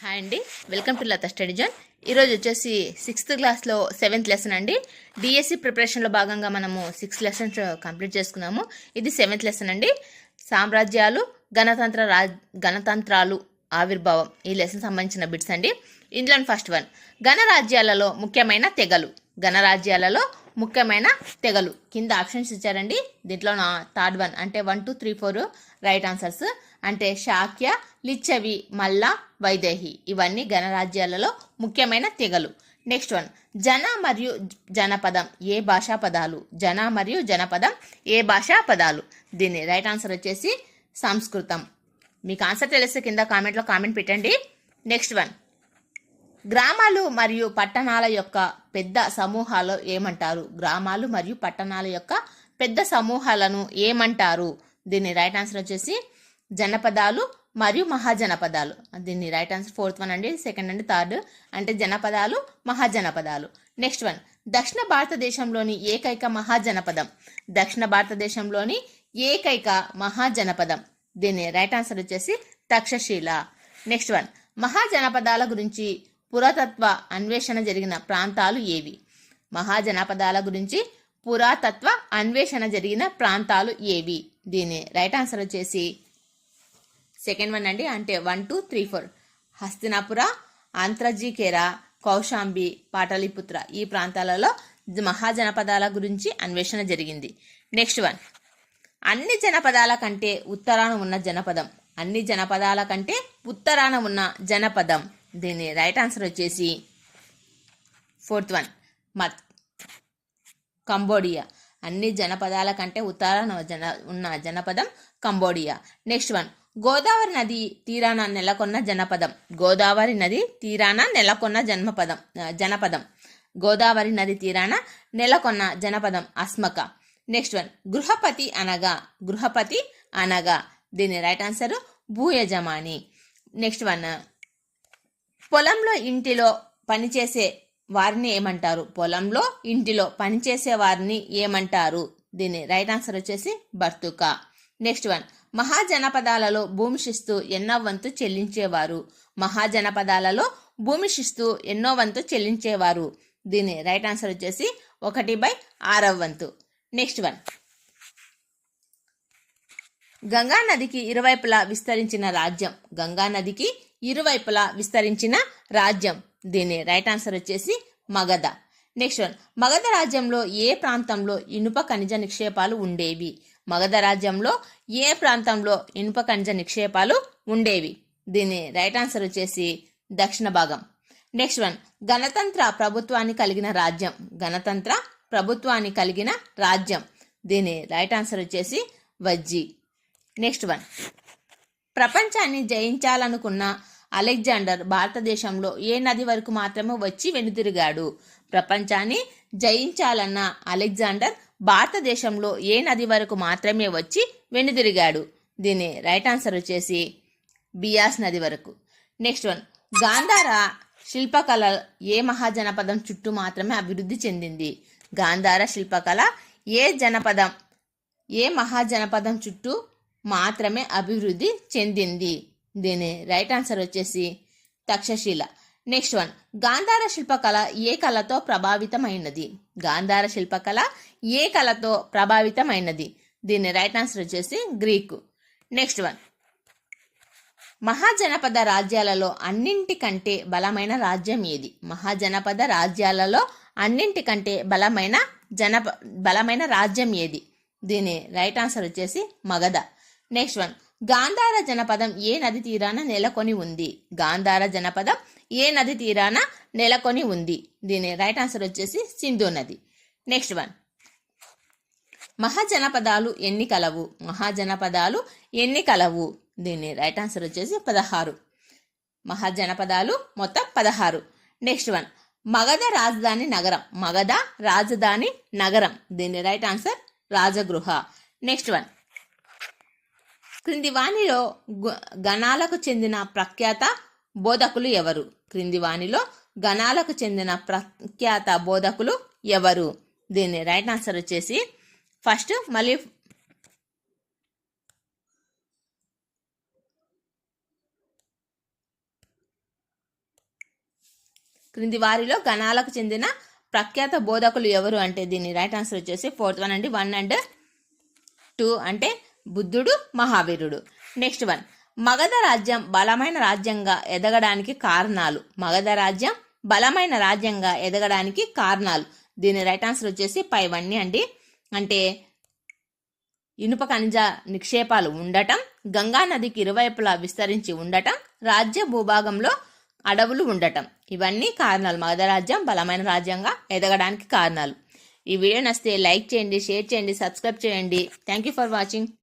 Hi అండి, welcome to Latha study zone. ఈరోజు వచ్చేసి 6th క్లాస్లో 7th లెసన్ అండి. డిఎస్సి ప్రిపరేషన్లో భాగంగా మనము 6 లెసన్స్ కంప్లీట్ చేసుకున్నాము. ఇది 7th లెసన్ అండి. సామ్రాజ్యాలు, గణతంత్రాలు ఆవిర్భావం, ఈ లెసన్ సంబంధించిన బిట్స్ అండి. ఇందులో ఫస్ట్ వన్, గణరాజ్యాలలో ముఖ్యమైన తెగలు కింద ఆప్షన్స్ ఇచ్చారండి. దీంట్లో నా థర్డ్ వన్ అంటే 1, 2, 3, 4 రైట్ ఆన్సర్స్. అంటే శాక్య, లిచ్చవి, మల్ల, వైదేహి ఇవన్నీ గణరాజ్యాలలో ముఖ్యమైన తెగలు. నెక్స్ట్ వన్, జన మరియు జనపదం ఏ భాషా పదాలు. దీని రైట్ ఆన్సర్ వచ్చేసి సంస్కృతం. మీకు ఆన్సర్ తెలిస్తే కింద కామెంట్లో కామెంట్ పెట్టండి. నెక్స్ట్ వన్, గ్రామాలు మరియు పట్టణాల యొక్క పెద్ద సమూహాలను ఏమంటారు. దీని రైట్ ఆన్సర్ వచ్చేసి జనపదాలు మరియు మహాజనపదాలు. దీన్ని రైట్ ఆన్సర్ ఫోర్త్ వన్ అండి, సెకండ్ అండి, థర్డ్ అంటే జనపదాలు, మహాజనపదాలు. నెక్స్ట్ వన్, దక్షిణ భారతదేశంలోని ఏకైక మహాజనపదం. దీని రైట్ ఆన్సర్ వచ్చేసి తక్షశిల. నెక్స్ట్ వన్, మహాజనపదాల గురించి పురాతత్వ అన్వేషణ జరిగిన ప్రాంతాలు ఏవి. దీని రైట్ ఆన్సర్ వచ్చేసి సెకండ్ వన్ అండి, అంటే 1, 2, 3, 4 హస్తినాపుర, ఆంత్రజీకేర, కౌశాంబి, పాటలిపుత్ర ఈ ప్రాంతాలలో మహాజనపదాల గురించి అన్వేషణ జరిగింది. నెక్స్ట్ వన్, అన్ని జనపదాల కంటే ఉత్తరాన ఉన్న జనపదం. దీని రైట్ ఆన్సర్ వచ్చేసి ఫోర్త్ వన్, కంబోడియా. అన్ని జనపదాల కంటే ఉత్తరాన ఉన్న Janapadam Cambodia. Next one, Godavari నది తీరాన నెలకొన్న జనపదం. అస్మక. నెక్స్ట్ వన్, గృహపతి అనగా. దీని రైట్ ఆన్సర్ భూయజమాని. నెక్స్ట్ వన్, పొలంలో ఇంటిలో పనిచేసే వారిని ఏమంటారు. దీని రైట్ ఆన్సర్ వచ్చేసి బర్తుక. నెక్స్ట్ వన్, మహాజనపదాలలో భూమి శిస్తు ఎన్నో వంతు చెల్లించేవారు. దీని రైట్ ఆన్సర్ వచ్చేసి 1/6 వంతు. నెక్స్ట్ వన్, గంగా నదికి ఇరువైపులా విస్తరించిన రాజ్యం. దీని రైట్ ఆన్సర్ వచ్చేసి మగధ. నెక్స్ట్ వన్, మగధ రాజ్యంలో ఏ ప్రాంతంలో ఇనుప ఖనిజ నిక్షేపాలు ఉండేవి. దీని రైట్ ఆన్సర్ వచ్చేసి దక్షిణ భాగం. నెక్స్ట్ వన్, గణతంత్ర ప్రభుత్వాన్ని కలిగిన రాజ్యం. దీని రైట్ ఆన్సర్ వచ్చేసి వజ్జి. నెక్స్ట్ వన్, ప్రపంచాన్ని జయించాలనుకున్న అలెగ్జాండర్ భారతదేశంలో ఏ నది వరకు మాత్రమే వచ్చి వెనుతిరిగాడు. ప్రపంచాన్ని జయించాలన్న అలెగ్జాండర్ భారతదేశంలో ఏ నది వరకు మాత్రమే వచ్చి వెనుతిరిగాడు. దీని రైట్ ఆన్సర్ వచ్చేసి బియాస్ నది వరకు. నెక్స్ట్ వన్, గాంధార శిల్పకళ ఏ మహాజనపదం చుట్టూ మాత్రమే అభివృద్ధి చెందింది. గాంధార శిల్పకళ ఏ మహాజనపదం చుట్టూ మాత్రమే అభివృద్ధి చెందింది. దీని రైట్ ఆన్సర్ వచ్చేసి తక్షశిల. నెక్స్ట్ వన్, గాంధార శిల్పకళ ఏ కళతో ప్రభావితమైనది. దీని రైట్ ఆన్సర్ వచ్చేసి గ్రీకు. నెక్స్ట్ వన్, మహాజనపద రాజ్యాలలో అన్నింటికంటే బలమైన రాజ్యం ఏది. దీని రైట్ ఆన్సర్ వచ్చేసి మగధ. నెక్స్ట్ వన్, గాంధార జనపదం ఏ నది తీరాన నెలకొని ఉంది. దీని రైట్ ఆన్సర్ వచ్చేసి సింధు నది. నెక్స్ట్ వన్, మహాజనపదాలు ఎన్ని కలవు. దీని రైట్ ఆన్సర్ వచ్చేసి 16. మహాజనపదాలు మొత్తం 16. నెక్స్ట్ వన్, మగధ రాజధాని నగరం. దీని right answer Rajagriha. Next one, క్రింది వానిలో గణాలకు చెందిన ప్రఖ్యాత బోధకులు ఎవరు. దీని రైట్ ఆన్సర్ వచ్చేసి ఫస్ట్ మళ్ళీ క్రింది వారిలో గణాలకు చెందిన ప్రఖ్యాత బోధకులు ఎవరు అంటే దీని రైట్ ఆన్సర్ వచ్చేసి 4th వన్ అండి. 1 and 2 అంటే బుద్ధుడు, మహావీరుడు. నెక్స్ట్ వన్, మగధ రాజ్యం బలమైన రాజ్యంగా ఎదగడానికి కారణాలు. మగధ రాజ్యం బలమైన రాజ్యంగా ఎదగడానికి కారణాలు. దీని రైట్ ఆన్సర్ వచ్చేసి పైవన్నీ అండి. అంటే ఇనుప ఖనిజ నిక్షేపాలు ఉండటం, గంగా నదికి ఇరువైపులా విస్తరించి ఉండటం, రాజ్య భూభాగంలో అడవులు ఉండటం. ఇవన్నీ కారణాలు మగధ రాజ్యం బలమైన రాజ్యంగా ఎదగడానికి కారణాలు. ఈ వీడియో నచ్చితే లైక్ చేయండి, షేర్ చేయండి, సబ్స్క్రైబ్ చేయండి. Thank you for watching.